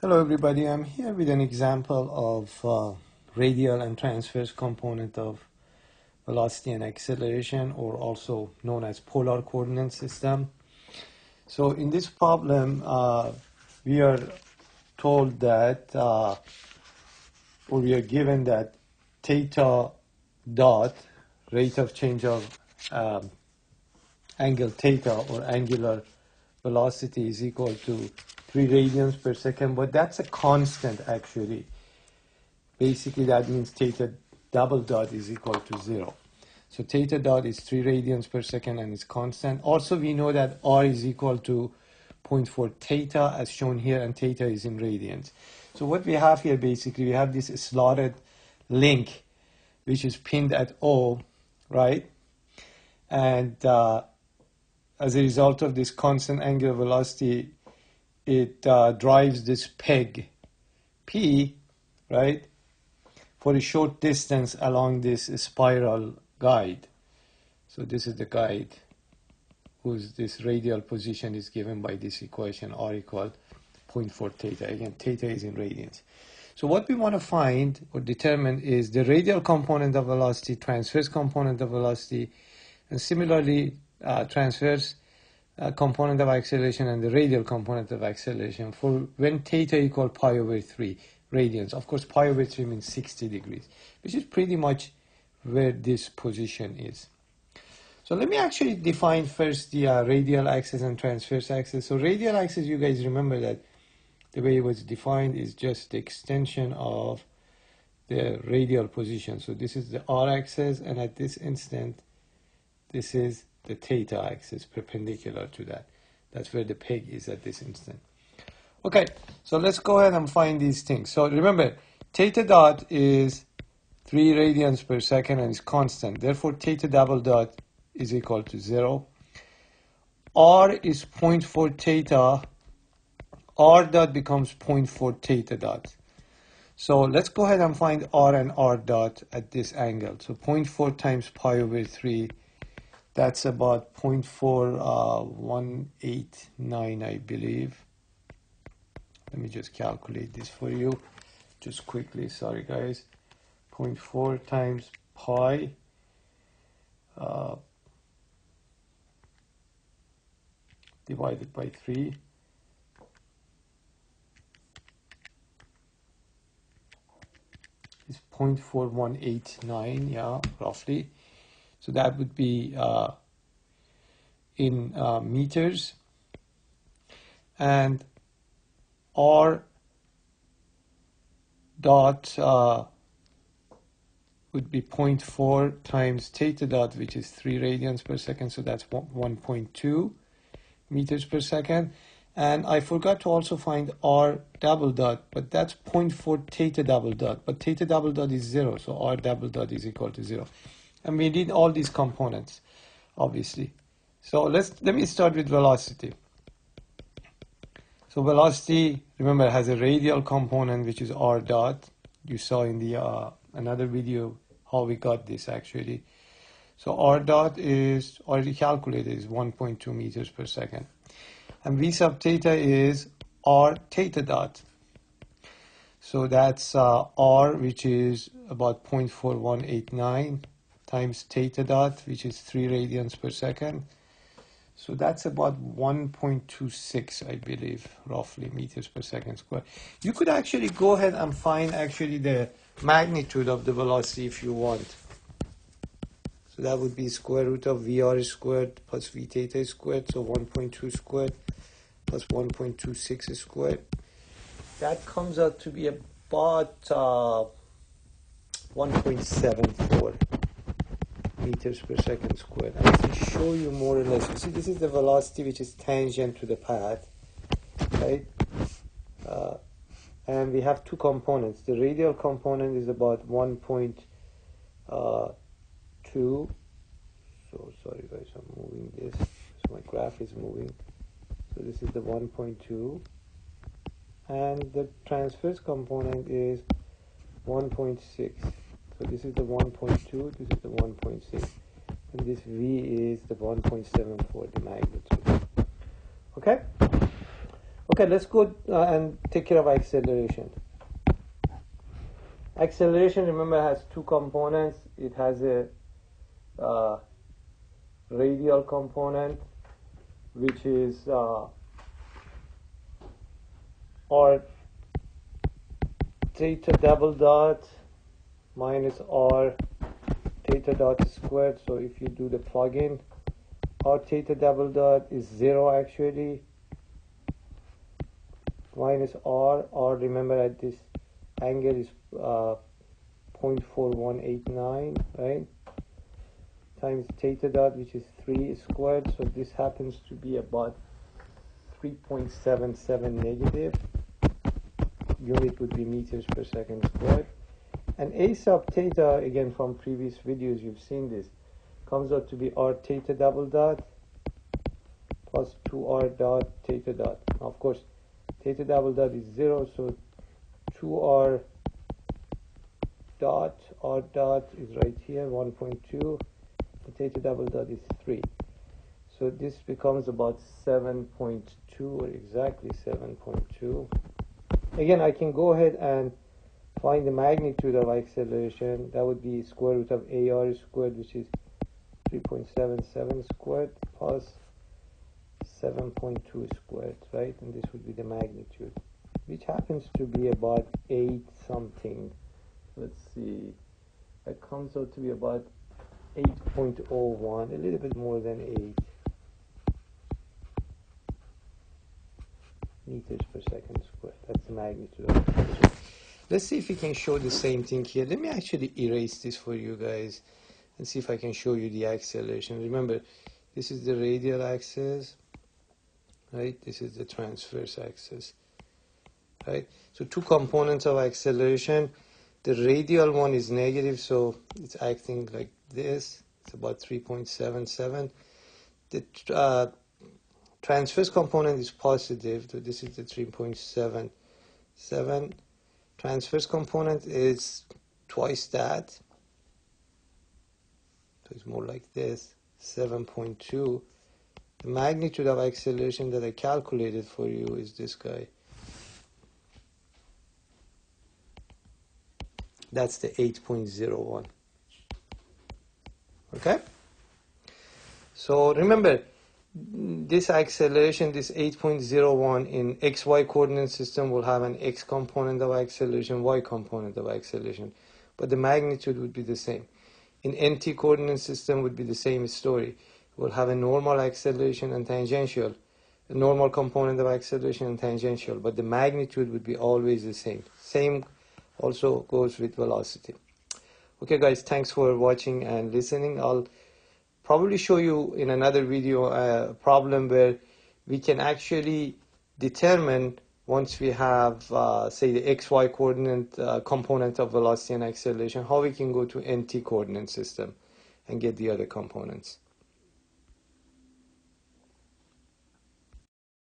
Hello everybody, I'm here with an example of radial and transverse component of velocity and acceleration, or also known as polar coordinate system. So in this problem, we are told that, or we are given that theta dot, rate of change of angle theta or angular velocity, is equal to 3 radians per second, but that's a constant actually. Basically that means theta double dot is equal to 0. So theta dot is 3 radians per second and is constant. Also we know that r is equal to 0.4 theta as shown here, and theta is in radians. So what we have here, basically we have this slotted link which is pinned at O, right? And as a result of this constant angular velocity, it drives this peg P, right, for a short distance along this spiral guide. So this is the guide whose this radial position is given by this equation, r equal 0.4 theta. Again, theta is in radians. So what we want to find or determine is the radial component of velocity, transverse component of velocity, and similarly transverse component of acceleration and the radial component of acceleration for when theta equal pi over 3 radians. Of course, pi over 3 means 60 degrees, which is pretty much where this position is. So let me actually define first the radial axis and transverse axis. So radial axis, you guys remember that the way it was defined is just the extension of the radial position. So this is the r-axis, and at this instant, this is the theta axis perpendicular to that. That's where the peg is at this instant. Okay, so let's go ahead and find these things. So remember, theta dot is 3 radians per second and is constant. Therefore, theta double dot is equal to 0. R is 0.4 theta. R dot becomes 0.4 theta dot. So let's go ahead and find R and R dot at this angle. So 0.4 times pi over 3, that's about 0.4189, I believe. Let me just calculate this for you, just quickly. Sorry, guys. 0.4 times pi divided by 3 is 0.4189, yeah, roughly. So that would be in meters. And R dot would be 0.4 times theta dot, which is 3 radians per second. So that's 1.2 meters per second. And I forgot to also find R double dot, but that's 0.4 theta double dot. But theta double dot is 0, so R double dot is equal to 0. And we need all these components, obviously. So let me start with velocity. So velocity, remember, has a radial component, which is r dot. You saw in the another video how we got this actually. So r dot is already calculated, is 1.2 meters per second. And v sub theta is r theta dot. So that's r, which is about 0.4189 times theta dot, which is 3 radians per second. So that's about 1.26, I believe, roughly, meters per second squared. You could actually go ahead and find actually the magnitude of the velocity if you want. So that would be square root of VR squared plus V theta squared. So 1.2 squared plus 1.26 squared. That comes out to be about 1.74 meters per second squared. And to show you more or less, you see this is the velocity which is tangent to the path, right? And we have two components. The radial component is about 1.2. So sorry guys, I'm moving this. So my graph is moving. So this is the 1.2. And the transverse component is 1.6. So this is the 1.2, this is the 1.6, and this V is the 1.74, the magnitude. Okay? Okay, let's go and take care of acceleration. Acceleration, remember, has two components. It has a radial component, which is r theta double dot minus r theta dot squared. So if you do the plug-in, r theta double dot is 0 actually, minus r. Remember, at this angle is 0.4189, right? Times theta dot, which is 3 squared. So this happens to be about 3.77 negative. Unit would be meters per second squared. And a sub theta, again from previous videos you've seen this, comes out to be r theta double dot plus 2r dot theta dot. Now, of course, theta double dot is 0, so 2r dot, r dot is right here, 1.2. The theta double dot is 3. So this becomes about 7.2, or exactly 7.2. Again, I can go ahead and find the magnitude of acceleration. That would be square root of AR squared, which is 3.77 squared plus 7.2 squared, right? And this would be the magnitude, which happens to be about 8 something. Let's see. That comes out to be about 8.01, a little bit more than 8 meters per second squared. That's the magnitude of it. Let's see if we can show the same thing here. Let me actually erase this for you guys and see if I can show you the acceleration. Remember, this is the radial axis, right? This is the transverse axis, right? So two components of acceleration. The radial one is negative, so it's acting like this. It's about 3.77. The transverse component is positive, so this is the 3.77. Transverse component is twice that, so it's more like this, 7.2. The magnitude of acceleration that I calculated for you is this guy. That's the 8.01. Okay? So remember, this acceleration, this 8.01 in XY coordinate system will have an X component of acceleration, Y component of acceleration, but the magnitude would be the same. In NT coordinate system would be the same story. We'll have a normal acceleration and tangential, a normal component of acceleration and tangential, but the magnitude would be always the same. Same also goes with velocity. Okay guys, thanks for watching and listening. I'll probably show you in another video a problem where we can actually determine, once we have say the XY coordinate component of velocity and acceleration, how we can go to NT coordinate system and get the other components.